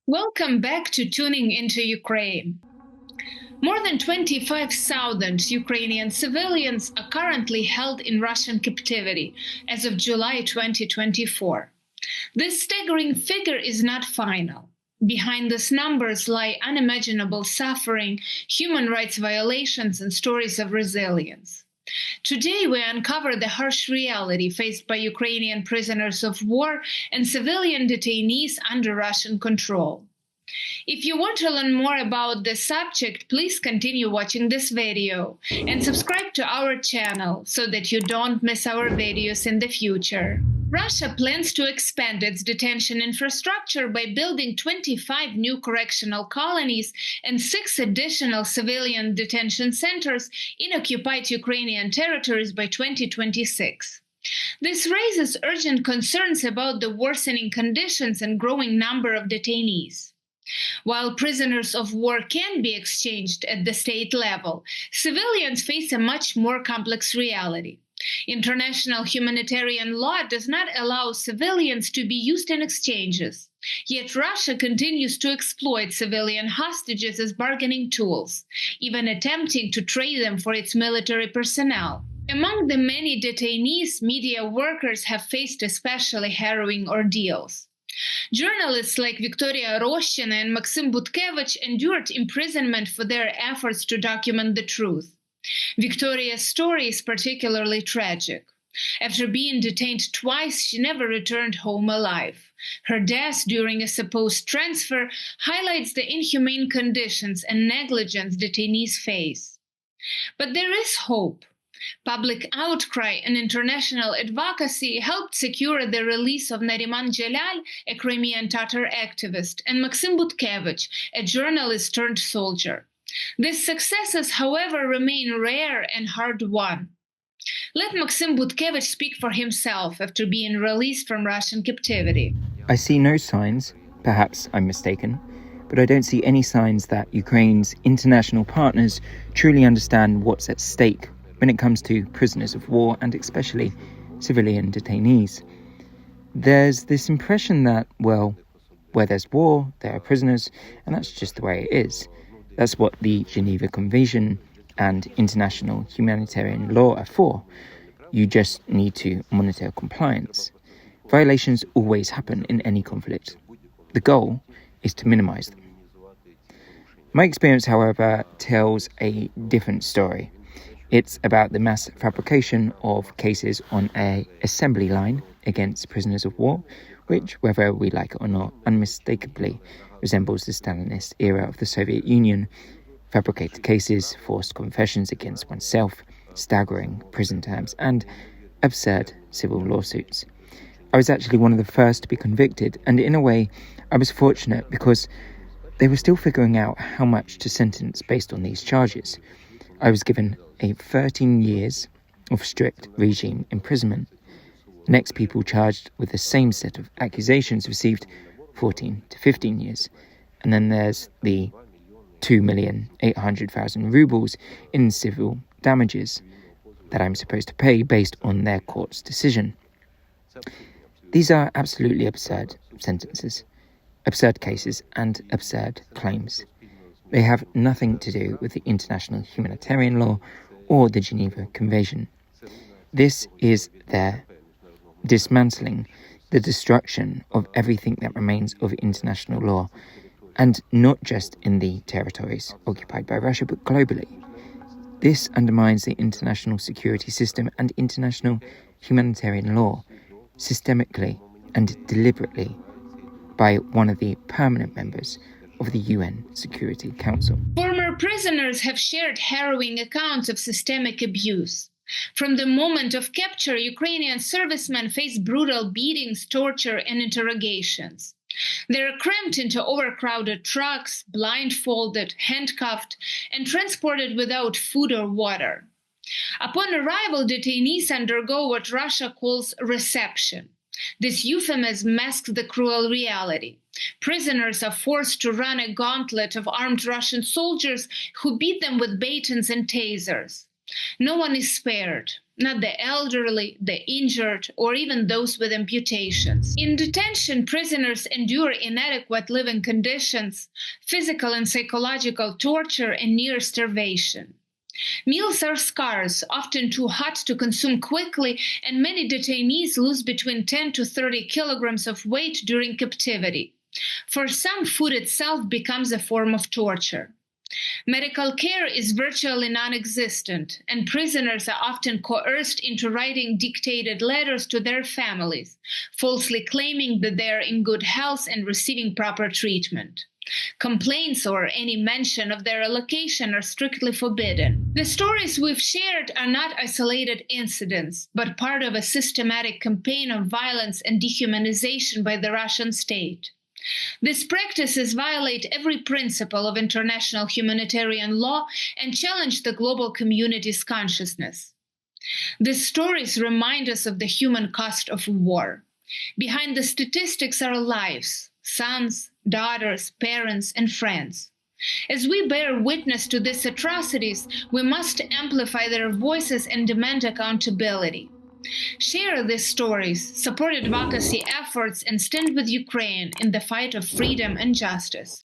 Welcome back to Tuning into Ukraine. More than 25,000 Ukrainian civilians are currently held in Russian captivity as of July 2024. This staggering figure is not final. Behind these numbers lie unimaginable suffering, human rights violations, and stories of resilience. Today, we uncover the harsh reality faced by Ukrainian prisoners of war and civilian detainees under Russian control. If you want to learn more about this subject, please continue watching this video and subscribe to our channel so that you don't miss our videos in the future. Russia plans to expand its detention infrastructure by building 25 new correctional colonies and 6 additional civilian detention centers in occupied Ukrainian territories by 2026. This raises urgent concerns about the worsening conditions and growing number of detainees. While prisoners of war can be exchanged at the state level, civilians face a much more complex reality. International humanitarian law does not allow civilians to be used in exchanges. Yet Russia continues to exploit civilian hostages as bargaining tools, even attempting to trade them for its military personnel. Among the many detainees, media workers have faced especially harrowing ordeals. Journalists like Victoria Roshina and Maksym Butkevych endured imprisonment for their efforts to document the truth. Victoria's story is particularly tragic. After being detained twice, she never returned home alive. Her death during a supposed transfer highlights the inhumane conditions and negligence detainees face. But there is hope. Public outcry and international advocacy helped secure the release of Nariman Jalal, a Crimean Tatar activist, and Maksym Butkevych, a journalist turned soldier. These successes, however, remain rare and hard-won. Let Maksym Butkevych speak for himself after being released from Russian captivity. I see no signs, perhaps I'm mistaken, but I don't see any signs that Ukraine's international partners truly understand what's at stake when it comes to prisoners of war and especially civilian detainees. There's this impression that, well, where there's war, there are prisoners, and that's just the way it is. That's what the Geneva Convention and international humanitarian law are for. You just need to monitor compliance. Violations always happen in any conflict. The goal is to minimize them. My experience, however, tells a different story. It's about the mass fabrication of cases on an assembly line against prisoners of war, which, whether we like it or not, unmistakably resembles the Stalinist era of the Soviet Union. Fabricated cases, forced confessions against oneself, staggering prison terms, and absurd civil lawsuits. I was actually one of the first to be convicted, and in a way, I was fortunate because they were still figuring out how much to sentence based on these charges. I was given a 13 years of strict regime imprisonment. The next people charged with the same set of accusations received 14 to 15 years. And then there's the 2,800,000 rubles in civil damages that I'm supposed to pay based on their court's decision. These are absolutely absurd sentences, absurd cases, and absurd claims. They have nothing to do with the international humanitarian law or the Geneva Convention. This is their dismantling, the destruction of everything that remains of international law, and not just in the territories occupied by Russia, but globally. This undermines the international security system and international humanitarian law, systemically and deliberately, by one of the permanent members of the UN Security Council. Former prisoners have shared harrowing accounts of systemic abuse. From the moment of capture, Ukrainian servicemen face brutal beatings, torture, and interrogations. They are crammed into overcrowded trucks, blindfolded, handcuffed, and transported without food or water. Upon arrival, detainees undergo what Russia calls reception. This euphemism masks the cruel reality. Prisoners are forced to run a gauntlet of armed Russian soldiers who beat them with batons and tasers. No one is spared. not the elderly, the injured, or even those with amputations. In detention, prisoners endure inadequate living conditions, physical and psychological torture, and near starvation. Meals are scarce, often too hot to consume quickly, and many detainees lose between 10 to 30 kilograms of weight during captivity. For some, food itself becomes a form of torture. Medical care is virtually non-existent, and prisoners are often coerced into writing dictated letters to their families, falsely claiming that they are in good health and receiving proper treatment. Complaints or any mention of their allocation are strictly forbidden. The stories we've shared are not isolated incidents, but part of a systematic campaign of violence and dehumanization by the Russian state. These practices violate every principle of international humanitarian law and challenge the global community's consciousness. These stories remind us of the human cost of war. Behind the statistics are lives, sons, daughters, parents, and friends. As we bear witness to these atrocities, we must amplify their voices and demand accountability. Share these stories, support advocacy efforts, and stand with Ukraine in the fight of freedom and justice.